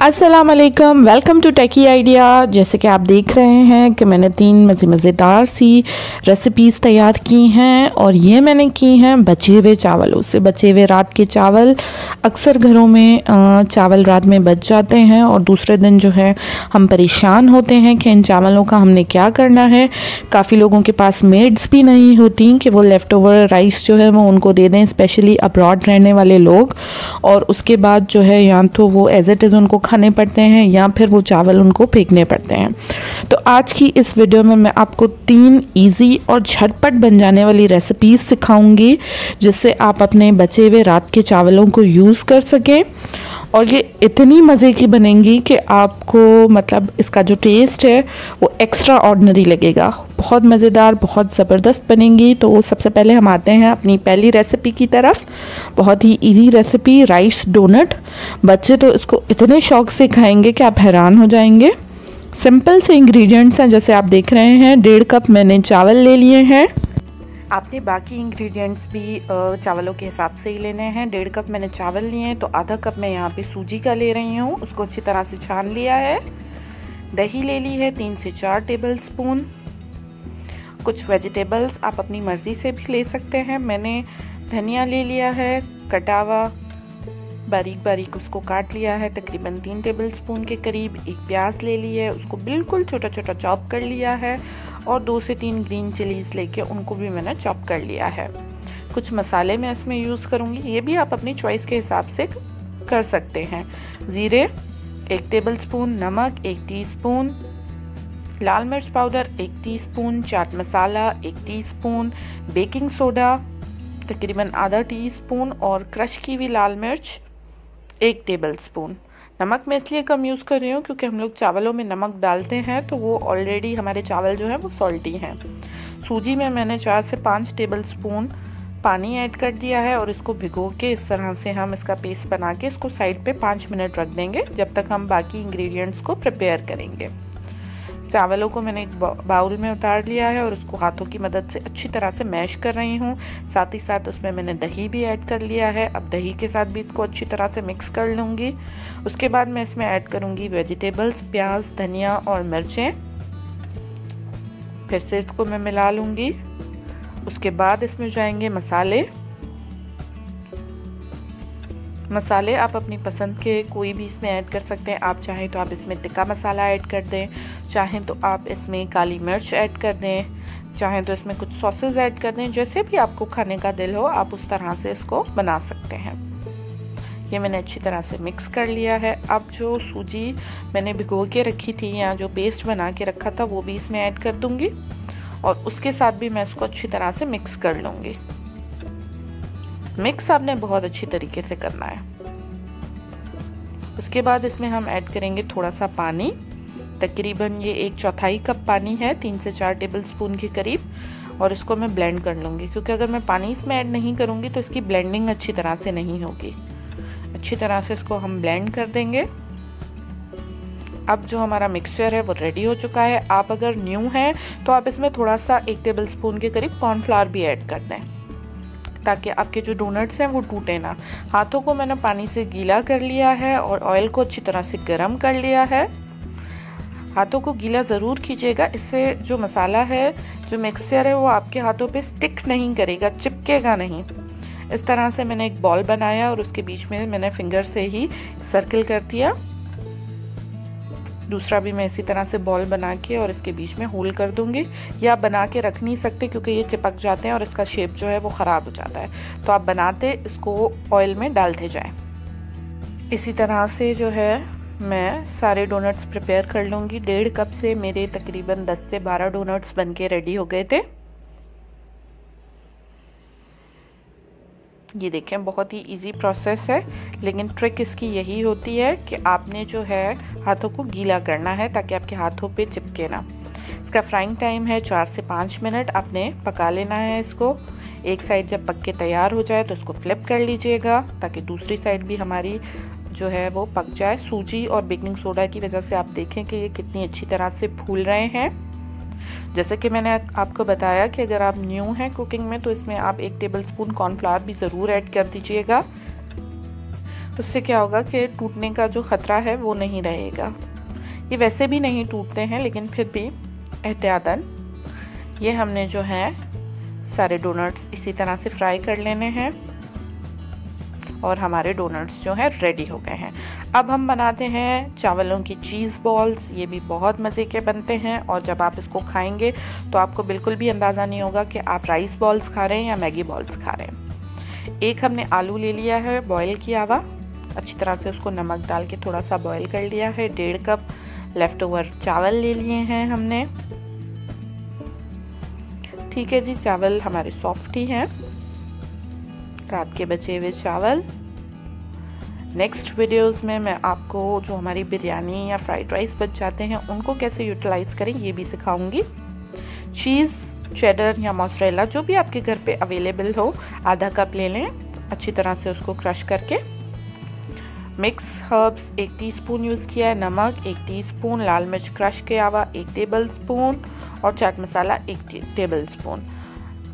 अस्सलाम वालेकुम, welcome to techy idea. जैसे कि आप देख रहे हैं कि मैंने 3 मज़ेदार सी रेसिपीज़ तैयार की हैं और ये मैंने की हैं बचे हुए चावलों से। बचे हुए रात के चावल, अक्सर घरों में चावल रात में बच जाते हैं और दूसरे दिन जो है हम परेशान होते हैं कि इन चावलों का हमने क्या करना है। काफ़ी लोगों के पास मेड्स भी नहीं होती कि वो लेफ़्ट ओवर राइस जो है वो उनको दे दें, स्पेशली अब्रॉड रहने वाले लोग, और उसके बाद जो है या तो वो एज इट इज़ उनको खाने पड़ते हैं या फिर वो चावल उनको फेंकने पड़ते हैं। तो आज की इस वीडियो में मैं आपको 3 इजी और झटपट बन जाने वाली रेसिपीज़ सिखाऊंगी जिससे आप अपने बचे हुए रात के चावलों को यूज़ कर सकें, और ये इतनी मज़े की बनेंगी कि आपको मतलब इसका जो टेस्ट है वो एक्स्ट्रा ऑर्डिनरी लगेगा। बहुत मज़ेदार, बहुत ज़बरदस्त बनेंगी। तो सबसे पहले हम आते हैं अपनी पहली रेसिपी की तरफ। बहुत ही इजी रेसिपी, राइस डोनट। बच्चे तो इसको इतने शौक से खाएंगे कि आप हैरान हो जाएंगे। सिंपल से इंग्रेडिएंट्स हैं जैसे आप देख रहे हैं। 1.5 कप मैंने चावल ले लिए हैं। आपने बाकी इंग्रेडिएंट्स भी चावलों के हिसाब से ही लेने हैं। 1.5 कप मैंने चावल लिए हैं, तो आधा कप मैं यहाँ पे सूजी का ले रही हूँ। उसको अच्छी तरह से छान लिया है। दही ले ली है 3 से 4 टेबल स्पून। कुछ वेजिटेबल्स आप अपनी मर्ज़ी से भी ले सकते हैं। मैंने धनिया ले लिया है कटा हुआ, बारीक बारीक उसको काट लिया है, तकरीबन 3 टेबल स्पून के करीब। एक प्याज ले ली है, उसको बिल्कुल छोटा छोटा चॉप कर लिया है, और 2 से 3 ग्रीन चिलीज़ लेके उनको भी मैंने चॉप कर लिया है। कुछ मसाले मैं इसमें यूज़ करूँगी, ये भी आप अपनी चॉइस के हिसाब से कर सकते हैं। ज़ीरे 1 टेबल स्पून, नमक 1 टीस्पून, लाल मिर्च powder 1 teaspoon, chaat masala 1 teaspoon, baking soda तकरीबन आधा टीस्पून, और क्रश की हुई लाल मिर्च 1 टेबल स्पून। नमक मैं इसलिए कम यूज़ कर रही हूँ क्योंकि हम लोग चावलों में नमक डालते हैं तो वो ऑलरेडी हमारे चावल जो है वो सॉल्टी हैं। सूजी में मैंने 4 से 5 टेबल स्पून पानी ऐड कर दिया है, और इसको भिगो के इस तरह से हम इसका पेस्ट बना के इसको साइड पे 5 मिनट रख देंगे जब तक हम बाकी इंग्रेडिएंट्स को प्रिपेयर करेंगे। चावलों को मैंने एक बाउल में उतार लिया है और उसको हाथों की मदद से अच्छी तरह से मैश कर रही हूँ। साथ ही साथ उसमें मैंने दही भी ऐड कर लिया है। अब दही के साथ भी इसको अच्छी तरह से मिक्स कर लूँगी। उसके बाद मैं इसमें ऐड करूँगी वेजिटेबल्स, प्याज, धनिया और मिर्चें। फिर से इसको मैं मिला लूँगी। उसके बाद इसमें जाएंगे मसाले। मसाले आप अपनी पसंद के कोई भी इसमें ऐड कर सकते हैं। आप चाहें तो आप इसमें टिक्का मसाला ऐड कर दें, चाहें तो आप इसमें काली मिर्च ऐड कर दें, चाहें तो इसमें कुछ सॉसेस ऐड कर दें। जैसे भी आपको खाने का दिल हो आप उस तरह से इसको बना सकते हैं। ये मैंने अच्छी तरह से मिक्स कर लिया है। अब जो सूजी मैंने भिगो के रखी थी या जो पेस्ट बना के रखा था वो भी इसमें ऐड कर दूंगी, और उसके साथ भी मैं इसको अच्छी तरह से मिक्स कर लूँगी। मिक्स आपने बहुत अच्छी तरीके से करना है। उसके बाद इसमें हम ऐड करेंगे थोड़ा सा पानी। तकरीबन ये 1/4 कप पानी है, 3 से 4 टेबल स्पून के करीब, और इसको मैं ब्लेंड कर लूँगी क्योंकि अगर मैं पानी इसमें ऐड नहीं करूँगी तो इसकी ब्लेंडिंग अच्छी तरह से नहीं होगी। अच्छी तरह से इसको हम ब्लेंड कर देंगे। अब जो हमारा मिक्सचर है वो रेडी हो चुका है। आप अगर न्यू हैं तो आप इसमें थोड़ा सा 1 टेबल स्पून के करीब कॉर्नफ्लावर भी ऐड कर दें ताकि आपके जो डोनट्स हैं वो टूटे ना। हाथों को मैंने पानी से गीला कर लिया है और ऑयल को अच्छी तरह से गर्म कर लिया है। हाथों को गीला ज़रूर कीजिएगा, इससे जो मसाला है, जो मिक्सचर है वो आपके हाथों पे स्टिक नहीं करेगा, चिपकेगा नहीं। इस तरह से मैंने एक बॉल बनाया और उसके बीच में मैंने फिंगर से ही सर्किल कर दिया। दूसरा भी मैं इसी तरह से बॉल बना के और इसके बीच में होल कर दूंगी। ये आप बना के रख नहीं सकते क्योंकि ये चिपक जाते हैं और इसका शेप जो है वो ख़राब हो जाता है। तो आप बनाते इसको ऑयल में डालते जाएं। इसी तरह से जो है मैं सारे डोनट्स प्रिपेयर कर लूँगी। 1.5 कप से मेरे तकरीबन 10 से 12 डोनट्स बन के रेडी हो गए थे। ये देखें, बहुत ही इजी प्रोसेस है, लेकिन ट्रिक इसकी यही होती है कि आपने जो है हाथों को गीला करना है ताकि आपके हाथों पे चिपके ना। इसका फ्राइंग टाइम है 4 से 5 मिनट। आपने पका लेना है इसको। एक साइड जब पक के तैयार हो जाए तो इसको फ्लिप कर लीजिएगा ताकि दूसरी साइड भी हमारी जो है वो पक जाए। सूजी और बेकिंग सोडा की वजह से आप देखें कि ये कितनी अच्छी तरह से फूल रहे हैं। जैसे कि मैंने आपको बताया कि अगर आप न्यू हैं कुकिंग में तो इसमें आप 1 टेबल स्पून कॉर्नफ्लावर भी ज़रूर ऐड कर दीजिएगा। उससे क्या होगा कि टूटने का जो ख़तरा है वो नहीं रहेगा। ये वैसे भी नहीं टूटते हैं, लेकिन फिर भी एहतियातन ये हमने जो है सारे डोनट्स इसी तरह से फ्राई कर लेने हैं और हमारे डोनट्स जो है रेडी हो गए हैं। अब हम बनाते हैं चावलों की चीज़ बॉल्स। ये भी बहुत मज़े के बनते हैं और जब आप इसको खाएंगे तो आपको बिल्कुल भी अंदाज़ा नहीं होगा कि आप राइस बॉल्स खा रहे हैं या मैगी बॉल्स खा रहे हैं। एक हमने आलू ले लिया है बॉयल किया हुआ, अच्छी तरह से उसको नमक डाल के थोड़ा सा बॉयल कर लिया है। 1.5 कप लेफ्ट ओवर चावल ले लिए हैं हमने। ठीक है जी, चावल हमारे सॉफ्ट ही हैं, रात के बचे हुए चावल। नेक्स्ट वीडियोस में मैं आपको जो हमारी बिरयानी या फ्राइड राइस बच जाते हैं उनको कैसे यूटिलाइज करें ये भी सिखाऊंगी। चीज़ चेडर या मोज़रेला जो भी आपके घर पे अवेलेबल हो, आधा कप ले लें, अच्छी तरह से उसको क्रश करके। मिक्स हर्ब्स 1 टीस्पून यूज़ किया है, नमक 1 टीस्पून, लाल मिर्च क्रश किया हुआ 1 टेबल स्पून और chaat masala 1 table spoon.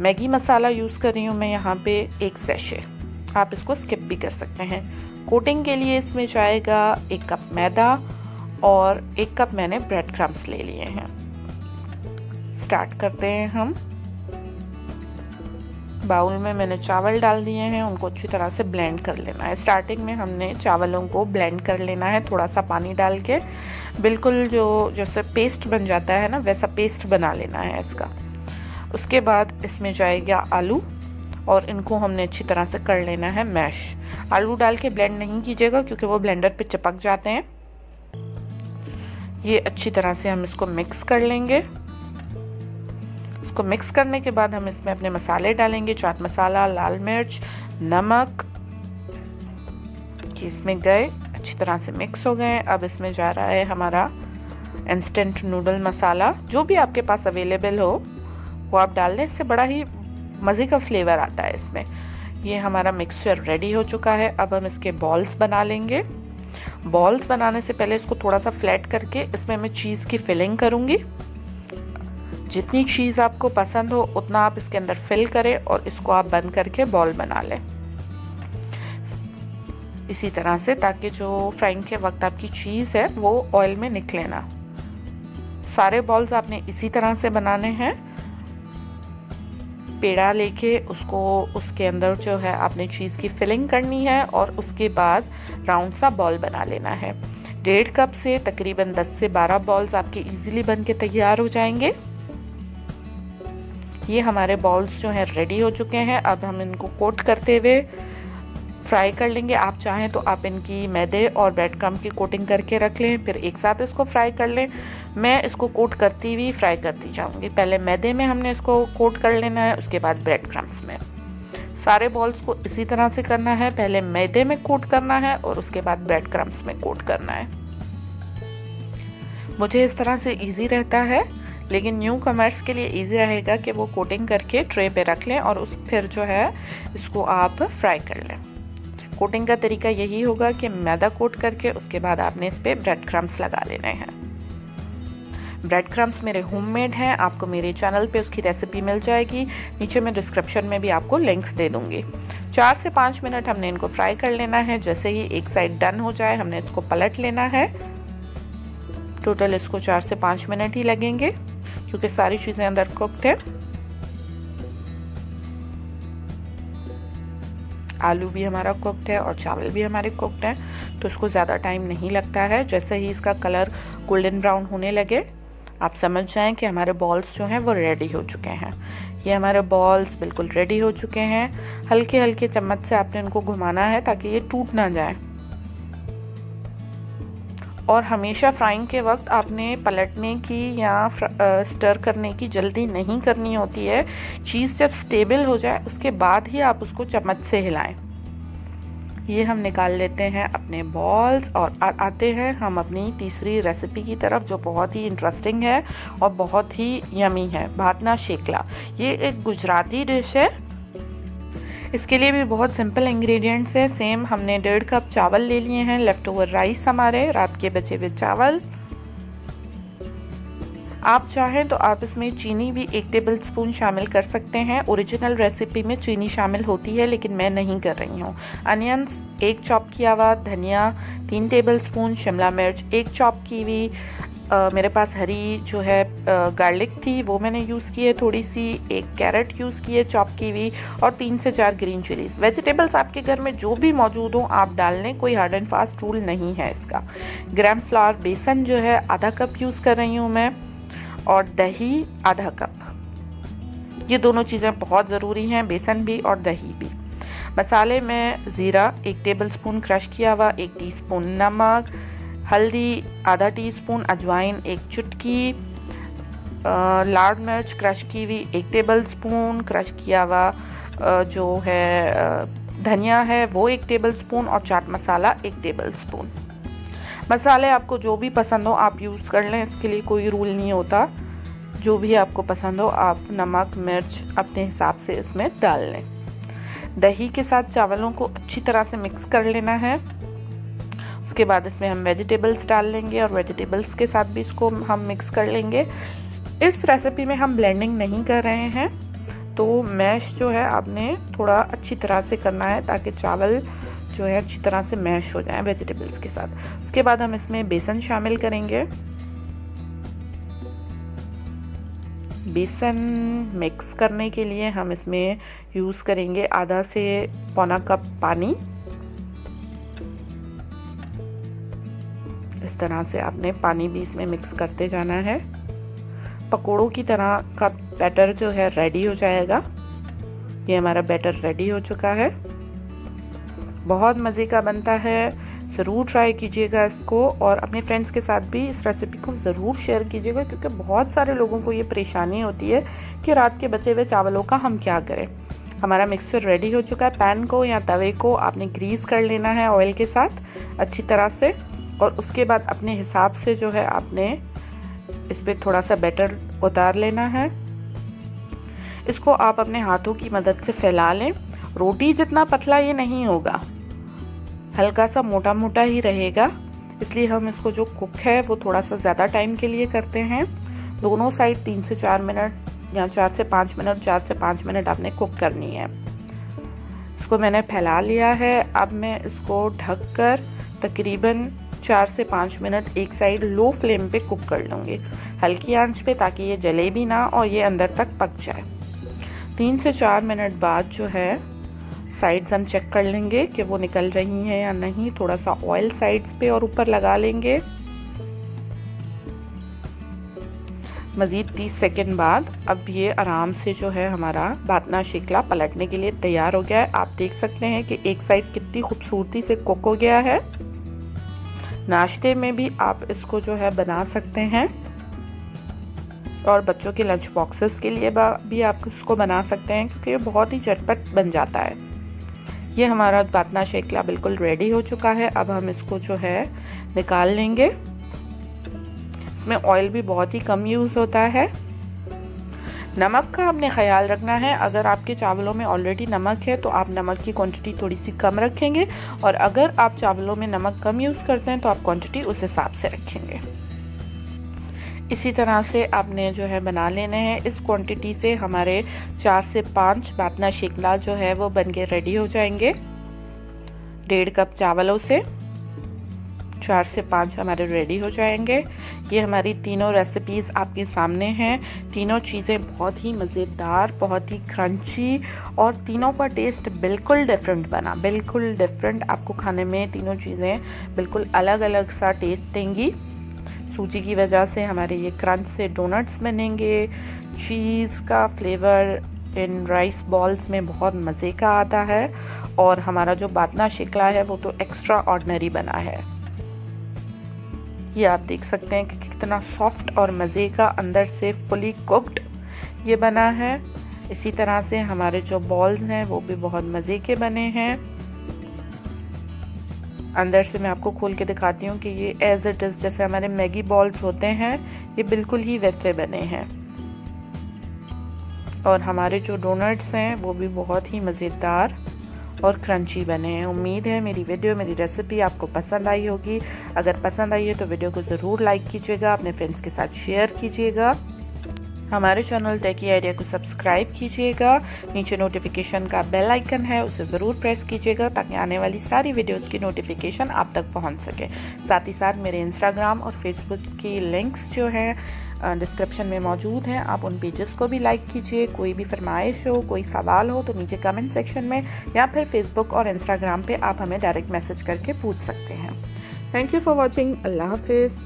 Maggi मसाला यूज़ कर रही हूँ मैं यहाँ पे 1 सैशे, आप इसको स्किप भी कर सकते हैं। कोटिंग के लिए इसमें जाएगा 1 कप मैदा और 1 कप मैंने ब्रेड क्रम्स ले लिए हैं। स्टार्ट करते हैं हम। बाउल में मैंने चावल डाल दिए हैं, उनको अच्छी तरह से ब्लेंड कर लेना है। स्टार्टिंग में हमने चावलों को ब्लेंड कर लेना है थोड़ा सा पानी डाल के, बिल्कुल जो जैसे पेस्ट बन जाता है ना वैसा पेस्ट बना लेना है इसका। उसके बाद इसमें जाएगा आलू और इनको हमने अच्छी तरह से कर लेना है मैश। आलू डाल के ब्लेंड नहीं कीजिएगा क्योंकि वो ब्लेंडर पे चिपक जाते हैं। ये अच्छी तरह से हम इसको मिक्स कर लेंगे। इसको मिक्स करने के बाद हम इसमें अपने मसाले डालेंगे, चाट मसाला, लाल मिर्च, नमक, इसमें गए, अच्छी तरह से मिक्स हो गए। अब इसमें जा रहा है हमारा इंस्टेंट नूडल मसाला, जो भी आपके पास अवेलेबल हो वो आप डाल दें, इससे बड़ा ही मज़े का फ्लेवर आता है इसमें। ये हमारा मिक्सचर रेडी हो चुका है। अब हम इसके बॉल्स बना लेंगे। बॉल्स बनाने से पहले इसको थोड़ा सा फ्लैट करके इसमें मैं चीज़ की फिलिंग करूँगी। जितनी चीज़ आपको पसंद हो उतना आप इसके अंदर फिल करें और इसको आप बंद करके बॉल बना लें इसी तरह से, ताकि जो फ्राइंग के वक्त आपकी चीज़ है वो ऑयल में निकले ना। सारे बॉल्स आपने इसी तरह से बनाने हैं। पेड़ा लेके उसको उसके अंदर जो है आपने चीज़ की फिलिंग करनी है और उसके बाद राउंड सा बॉल बना लेना है। 1.5 कप से तकरीबन 10 से 12 बॉल्स आपके इजीली बन के तैयार हो जाएंगे। ये हमारे बॉल्स जो हैं रेडी हो चुके हैं। अब हम इनको कोट करते हुए फ्राई कर लेंगे। आप चाहें तो आप इनकी मैदे और ब्रेड क्रम्ब की कोटिंग करके रख लें, फिर एक साथ इसको फ्राई कर लें। मैं इसको कोट करती हुई फ्राई करती जाऊंगी। पहले मैदे में हमने इसको कोट कर लेना है, उसके बाद ब्रेड क्रम्ब्स में। सारे बॉल्स को इसी तरह से करना है, पहले मैदे में कोट करना है और उसके बाद ब्रेड क्रम्ब्स में कोट करना है। मुझे इस तरह से इजी रहता है, लेकिन न्यू कमर्स के लिए इजी रहेगा कि वो कोटिंग करके ट्रे पे रख लें और उस फिर जो है इसको आप फ्राई कर लें। कोटिंग का तरीका यही होगा कि मैदा कोट करके उसके बाद आपने इस पर ब्रेड क्रम्ब्स लगा लेने हैं। ब्रेड क्रम्ब्स मेरे होममेड हैं, आपको मेरे चैनल पे उसकी रेसिपी मिल जाएगी, नीचे मैं डिस्क्रिप्शन में भी आपको लिंक दे दूंगी। 4 से 5 मिनट हमने इनको फ्राई कर लेना है। जैसे ही एक साइड डन हो जाए हमने इसको पलट लेना है। टोटल इसको 4 से 5 मिनट ही लगेंगे क्योंकि सारी चीज़ें अंदर कुक्ड है। आलू भी हमारा कुक्ड है और चावल भी हमारे कुक्ड हैं, तो इसको ज़्यादा टाइम नहीं लगता है। जैसे ही इसका कलर गोल्डन ब्राउन होने लगे आप समझ जाएं कि हमारे बॉल्स जो हैं वो रेडी हो चुके हैं। ये हमारे बॉल्स बिल्कुल रेडी हो चुके हैं। हल्के हल्के चम्मच से आपने इनको घुमाना है ताकि ये टूट ना जाए। और हमेशा फ्राइंग के वक्त आपने पलटने की या स्टर करने की जल्दी नहीं करनी होती है। चीज़ जब स्टेबल हो जाए उसके बाद ही आप उसको चम्मच से हिलाएं। ये हम निकाल लेते हैं अपने बॉल्स और आते हैं हम अपनी तीसरी रेसिपी की तरफ, जो बहुत ही इंटरेस्टिंग है और बहुत ही यमी है, भातना शेकला। ये एक गुजराती डिश है। इसके लिए भी बहुत सिंपल इंग्रेडिएंट्स है। सेम हमने 1.5 कप चावल ले लिए हैं, लेफ्ट ओवर राइस हमारे रात के बचे हुए चावल। आप चाहें तो आप इसमें चीनी भी 1 टेबलस्पून शामिल कर सकते हैं। ओरिजिनल रेसिपी में चीनी शामिल होती है लेकिन मैं नहीं कर रही हूँ। अनियंस 1 चॉप किया हुआ, धनिया 3 टेबलस्पून, शिमला मिर्च 1 चॉप की हुई, मेरे पास हरी जो है गार्लिक थी वो मैंने यूज़ की है थोड़ी सी, 1 कैरेट यूज़ की है चॉप की हुई, और 3 से 4 ग्रीन चिलीज। वेजिटेबल्स आपके घर में जो भी मौजूद हो आप डाल लें, कोई हार्ड एंड फास्ट रूल नहीं है इसका। ग्राम फ्लावर बेसन जो है आधा कप यूज़ कर रही हूँ मैं, और दही आधा कप। ये दोनों चीज़ें बहुत ज़रूरी हैं, बेसन भी और दही भी। मसाले में ज़ीरा 1 टेबलस्पून क्रश किया हुआ, 1 टीस्पून नमक, हल्दी आधा टीस्पून, अजवाइन 1 चुटकी, लाल मिर्च क्रश की हुई 1 टेबलस्पून, क्रश किया हुआ जो है धनिया है वो 1 टेबलस्पून, और चाट मसाला 1 टेबलस्पून। मसाले आपको जो भी पसंद हो आप यूज़ कर लें, इसके लिए कोई रूल नहीं होता। जो भी आपको पसंद हो आप नमक मिर्च अपने हिसाब से इसमें डाल लें। दही के साथ चावलों को अच्छी तरह से मिक्स कर लेना है। उसके बाद इसमें हम वेजिटेबल्स डाल लेंगे और वेजिटेबल्स के साथ भी इसको हम मिक्स कर लेंगे। इस रेसिपी में हम ब्लेंडिंग नहीं कर रहे हैं, तो मैश जो है आपने थोड़ा अच्छी तरह से करना है ताकि चावल जो है अच्छी तरह से मैश हो जाए वेजिटेबल्स के साथ। उसके बाद हम इसमें बेसन शामिल करेंगे। बेसन मिक्स करने के लिए हम इसमें यूज़ करेंगे आधा से पौना कप पानी। इस तरह से आपने पानी भी इसमें मिक्स करते जाना है। पकोड़ों की तरह का बैटर जो है रेडी हो जाएगा। ये हमारा बैटर रेडी हो चुका है, बहुत मज़े का बनता है। ज़रूर ट्राई कीजिएगा इसको और अपने फ्रेंड्स के साथ भी इस रेसिपी को ज़रूर शेयर कीजिएगा, क्योंकि बहुत सारे लोगों को ये परेशानी होती है कि रात के बचे हुए चावलों का हम क्या करें। हमारा मिक्सचर रेडी हो चुका है। पैन को या तवे को आपने ग्रीस कर लेना है ऑयल के साथ अच्छी तरह से, और उसके बाद अपने हिसाब से जो है आपने इस पर थोड़ा सा बैटर उतार लेना है। इसको आप अपने हाथों की मदद से फैला लें। रोटी जितना पतला ये नहीं होगा, हल्का सा मोटा मोटा ही रहेगा, इसलिए हम इसको जो कुक है वो थोड़ा सा ज़्यादा टाइम के लिए करते हैं। दोनों साइड 3 से 4 मिनट या 4 से 5 मिनट 4 से 5 मिनट आपने कुक करनी है। इसको मैंने फैला लिया है। अब मैं इसको ढककर तकरीबन 4 से 5 मिनट एक साइड लो फ्लेम पे कुक कर लूँगी, हल्की आंच पे, ताकि ये जले भी ना और ये अंदर तक पक जाए। 3 से 4 मिनट बाद जो है साइड्स हम चेक कर लेंगे कि वो निकल रही हैं या नहीं। थोड़ा सा ऑयल साइड्स पे और ऊपर लगा लेंगे। मज़ीद 30 सेकंड बाद अब ये आराम से जो है हमारा बातना शेकला पलटने के लिए तैयार हो गया है। आप देख सकते हैं कि एक साइड कितनी खूबसूरती से कुक हो गया है। नाश्ते में भी आप इसको जो है बना सकते हैं और बच्चों के लंच बॉक्सेस के लिए भी आप इसको बना सकते हैं, क्योंकि ये बहुत ही झटपट बन जाता है। ये हमारा बातना शेकला बिल्कुल रेडी हो चुका है। अब हम इसको जो है निकाल लेंगे। इसमें ऑयल भी बहुत ही कम यूज़ होता है। नमक का आपने ख्याल रखना है। अगर आपके चावलों में ऑलरेडी नमक है तो आप नमक की क्वांटिटी थोड़ी सी कम रखेंगे, और अगर आप चावलों में नमक कम यूज़ करते हैं तो आप क्वांटिटी उस हिसाब से रखेंगे। इसी तरह से आपने जो है बना लेने हैं। इस क्वांटिटी से हमारे 4 से 5 बातना शेकला जो है वो बन के रेडी हो जाएंगे। 1.5 कप चावलों से 4 से 5 हमारे रेडी हो जाएंगे। ये हमारी तीनों रेसिपीज़ आपके सामने हैं। तीनों चीज़ें बहुत ही मज़ेदार, बहुत ही क्रंची, और तीनों का टेस्ट बिल्कुल डिफरेंट बना, बिल्कुल डिफरेंट। आपको खाने में तीनों चीज़ें बिल्कुल अलग अलग सा टेस्ट देंगी। सूजी की वजह से हमारे ये क्रंच से डोनट्स बनेंगे। चीज़ का फ्लेवर इन राइस बॉल्स में बहुत मज़े का आता है, और हमारा जो बातना शेकला है वो तो एक्स्ट्रा ऑर्डिनरी बना है। ये आप देख सकते हैं कि कितना सॉफ्ट और मज़े का, अंदर से फुली कुक्ड ये बना है। इसी तरह से हमारे जो बॉल्स हैं वो भी बहुत मज़े के बने हैं। अंदर से मैं आपको खोल के दिखाती हूँ कि ये एज इट इज़ जैसे हमारे मैगी बॉल्स होते हैं, ये बिल्कुल ही वैसे बने हैं। और हमारे जो डोनट्स हैं वो भी बहुत ही मज़ेदार और क्रंची बने हैं। उम्मीद है मेरी वीडियो, मेरी रेसिपी आपको पसंद आई होगी। अगर पसंद आई है तो वीडियो को ज़रूर लाइक कीजिएगा, अपने फ्रेंड्स के साथ शेयर कीजिएगा। हमारे चैनल टेकी आइडिया को सब्सक्राइब कीजिएगा। नीचे नोटिफिकेशन का बेल आइकन है, उसे ज़रूर प्रेस कीजिएगा ताकि आने वाली सारी वीडियोस की नोटिफिकेशन आप तक पहुंच सके। साथ ही साथ मेरे इंस्टाग्राम और फेसबुक की लिंक्स जो हैं डिस्क्रिप्शन में मौजूद हैं, आप उन पेजेस को भी लाइक कीजिए। कोई भी फरमाइश हो, कोई सवाल हो तो नीचे कमेंट सेक्शन में या फिर फेसबुक और इंस्टाग्राम पे आप हमें डायरेक्ट मैसेज करके पूछ सकते हैं। Thank you for watching. अल्लाह हाफिज़।